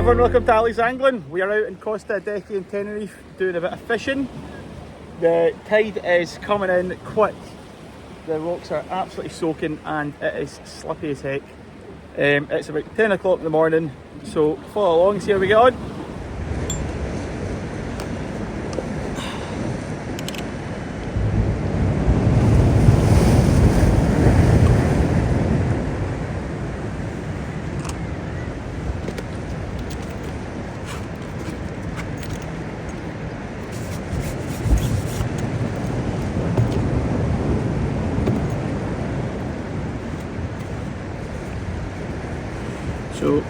everyone, welcome to Ali's Angling. We are out in Costa Adeje in Tenerife doing a bit of fishing. The tide is coming in quick. The rocks are absolutely soaking and it is slippy as heck. It's about 10 o'clock in the morning, so follow along and see how we get on. So,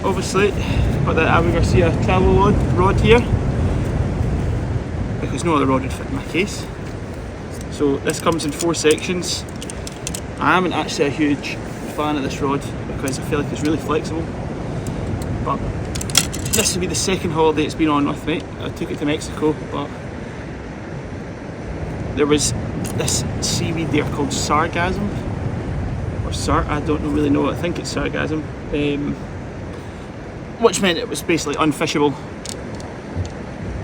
obviously, got the Garcia travel rod here, because no other rod would fit in my case. So this comes in 4 sections. I am actually a huge fan of this rod because I feel like it's really flexible. But this will be the second holiday it's been on with me. I took it to Mexico, but there was this seaweed there called sargassum. I don't really know, I think it's sargassum, which meant it was basically unfishable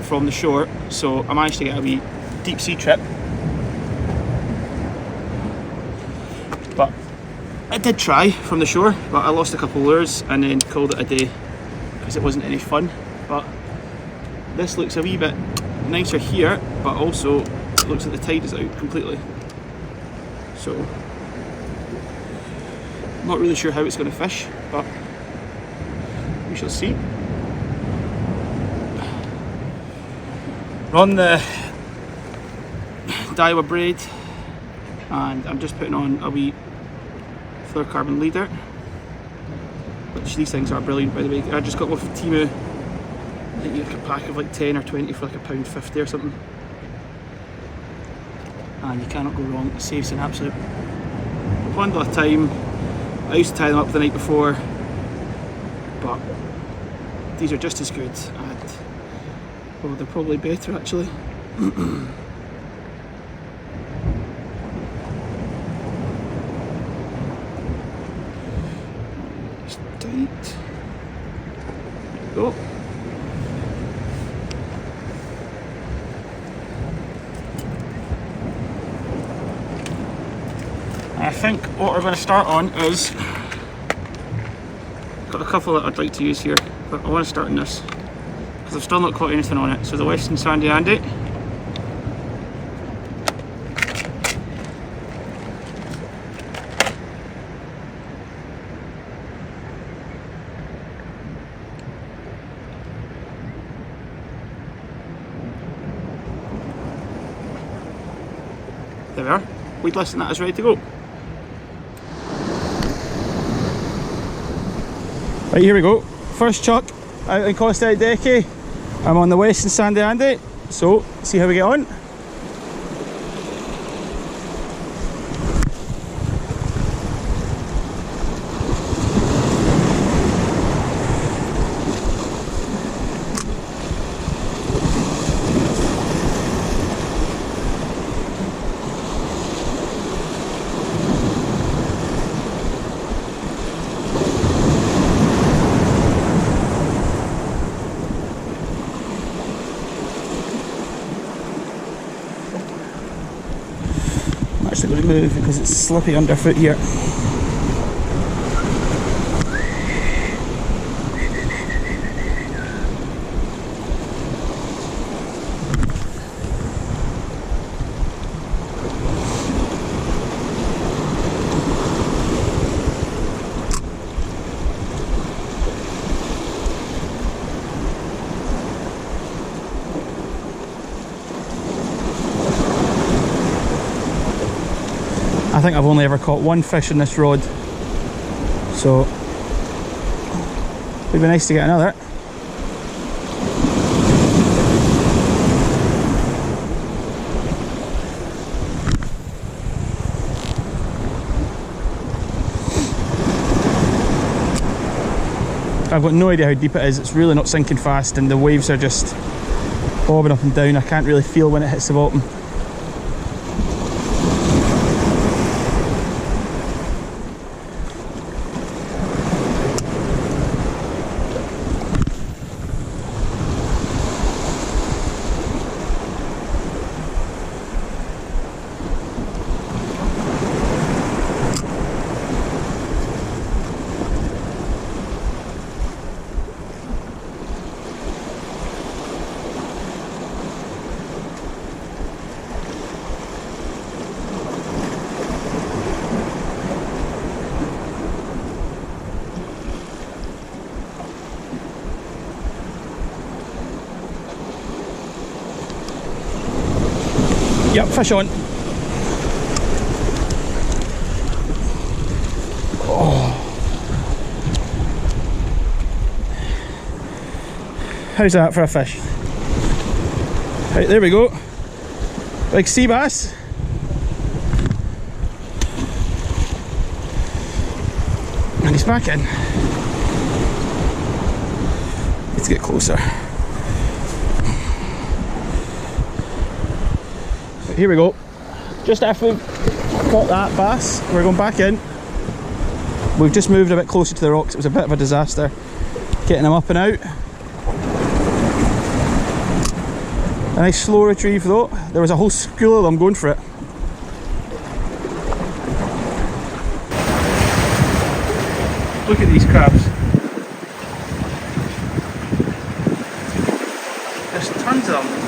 from the shore, so I managed to get a wee deep sea trip. But I did try from the shore, but I lost a couple of lures and then called it a day because it wasn't any fun. But this looks a wee bit nicer here, but also it looks like the tide is out completely. So not really sure how it's going to fish, but we shall see. We're on the Daiwa braid, and I'm just putting on a wee fluorocarbon leader, which these things are brilliant, by the way. I just got one from Timu. I think you get a pack of like 10 or 20 for like £1.50 or something, and you cannot go wrong. It saves an absolute bundle of time. I used to tie them up the night before, but these are just as good, and well, they're probably better actually. Just tight. There we go. I think what we're going to start on is, got a couple that I'd like to use here, but I want to start on this because I've still not caught anything on it. So the Westin Sandy Andy. There we are. Weedless, and that is ready to go. Right, here we go. First chuck out in Costa Adeje. I'm on the Westin Sandy Andy, so see how we get on. I'm actually going to move because it's slippy underfoot here. I think I've only ever caught one fish in this rod, so it'd be nice to get another. I've got no idea how deep it is. It's really not sinking fast and the waves are just bobbing up and down. I can't really feel when it hits the bottom. Yep, fish on. Oh. How's that for a fish? Right, there we go. Big sea bass. And he's back in. Let's get closer. Right, here we go. Just after we've caught that bass, we're going back in. We've just moved a bit closer to the rocks. It was a bit of a disaster getting him up and out. A nice slow retrieve though. There was a whole school of them going for it. Look at these crabs. There's tons of them.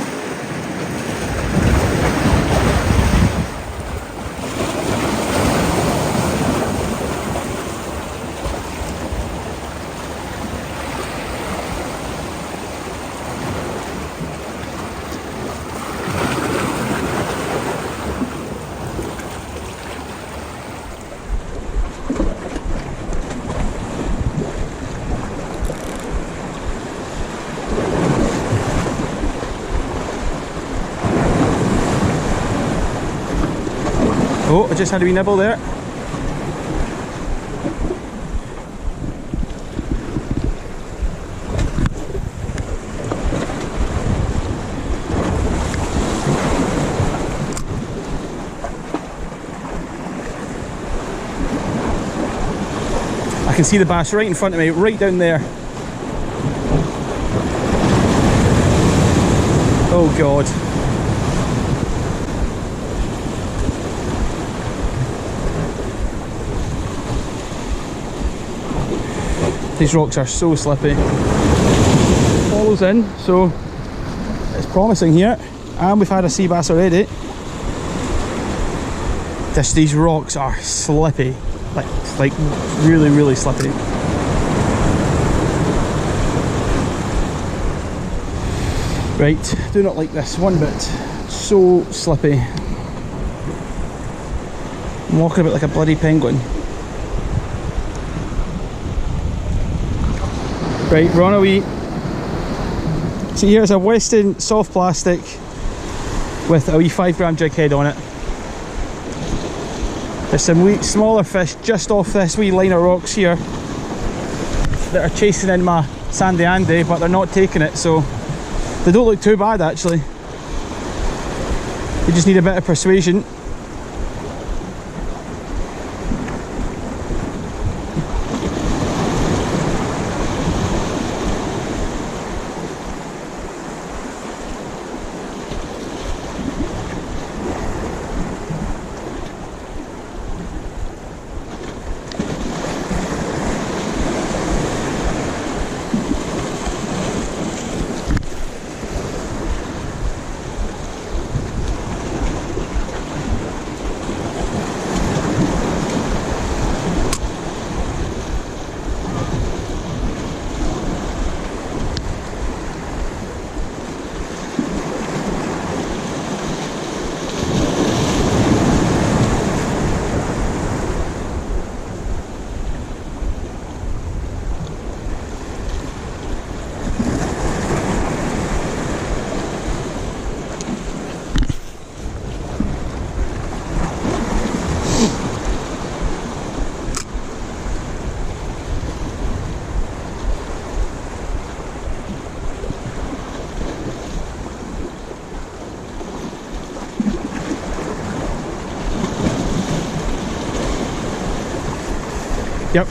Oh, I just had a wee nibble there. I can see the bass right in front of me, right down there. Oh God. These rocks are so slippy. Follows in, so it's promising here. And we've had a sea bass already. These rocks are slippy, like really, really slippy. Right, do not like this one bit. So slippy. I'm walking about like a bloody penguin. Right, we're on a wee. So here's a Westin soft plastic with a wee 5 gram jig head on it. There's some wee smaller fish just off this wee line of rocks here that are chasing in my sandy Andy, but they're not taking it, so they don't look too bad actually. We just need a bit of persuasion. Yep.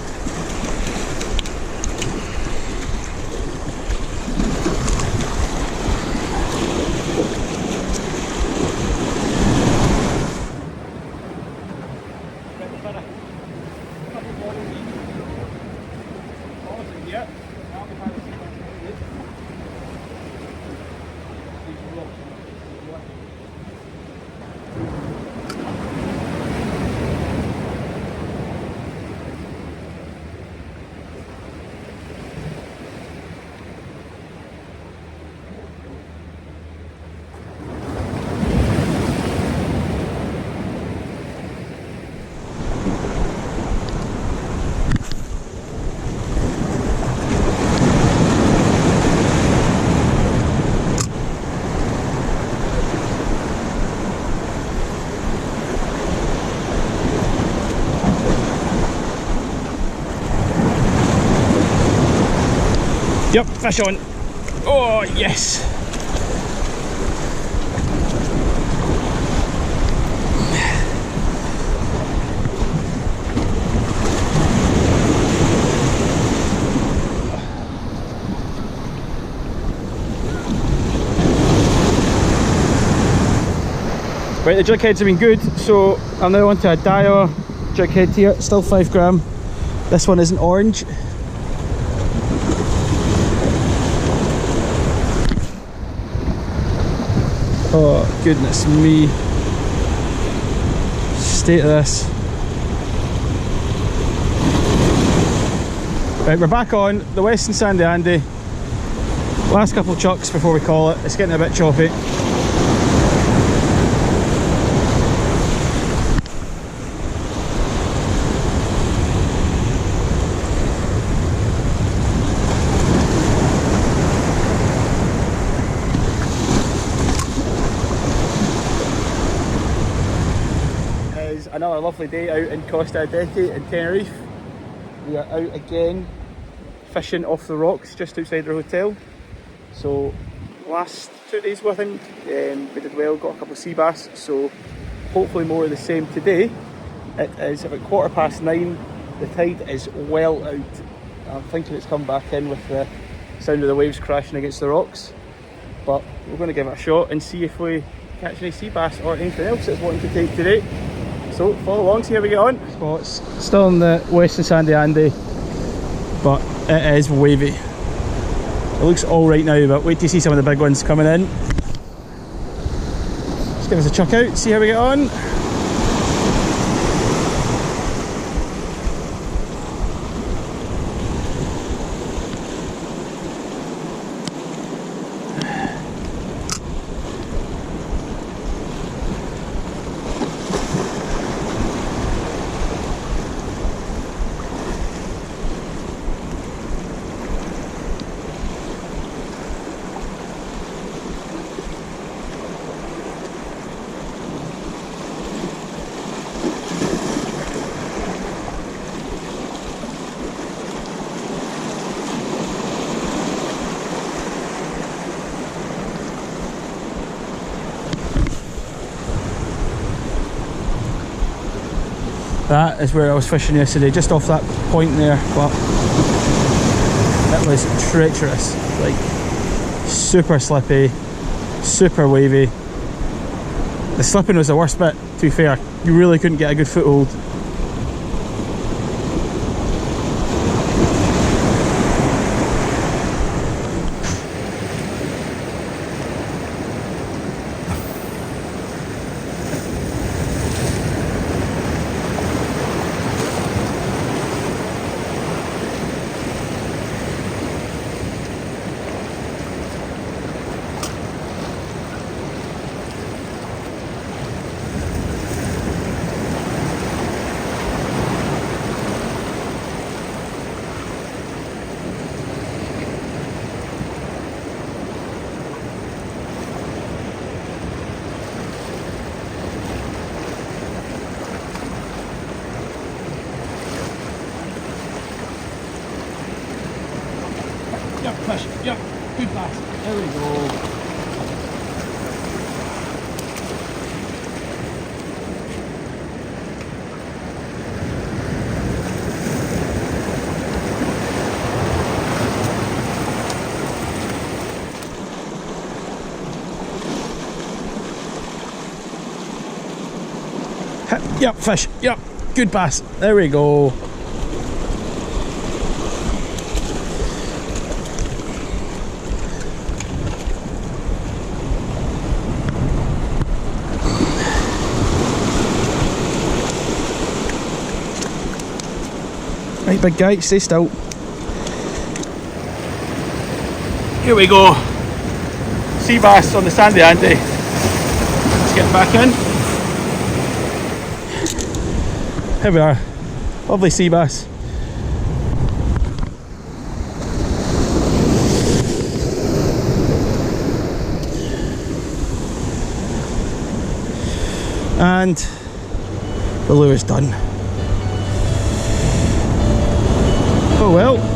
Yep, fish on. Oh, yes. Right, the jig heads have been good, so I'm now onto a Daiwa jig head here, still 5 gram. This one isn't orange. Oh goodness me. State of this. Right, we're back on the Westin Sandy Andy. Last couple of chucks before we call it. It's getting a bit choppy. Another lovely day out in Costa Adeje in Tenerife. We are out again fishing off the rocks just outside our hotel. So last 2 days I think we did well, got a couple of sea bass, so hopefully more of the same today. It is about 9:15, the tide is well out. I'm thinking it's come back in with the sound of the waves crashing against the rocks, but we're going to give it a shot and see if we catch any sea bass or anything else that's wanting to take today. So follow along, see how we get on. Well, it's still on the Westin Sandy Andy, but it is wavy. It looks alright now, but wait to see some of the big ones coming in. Just give us a chuck out, see how we get on. That is where I was fishing yesterday, just off that point there, but it was treacherous, like super slippy, super wavy. The slipping was the worst bit, to be fair. You really couldn't get a good foothold. Yep, fish, yep, good bass. There we go. Yep, fish, yep, good bass. There we go. Right, big guy, stay still. Here we go. Sea bass on the Sandy Andy. Let's get back in. Here we are. Lovely sea bass. And the lure is done. Oh well.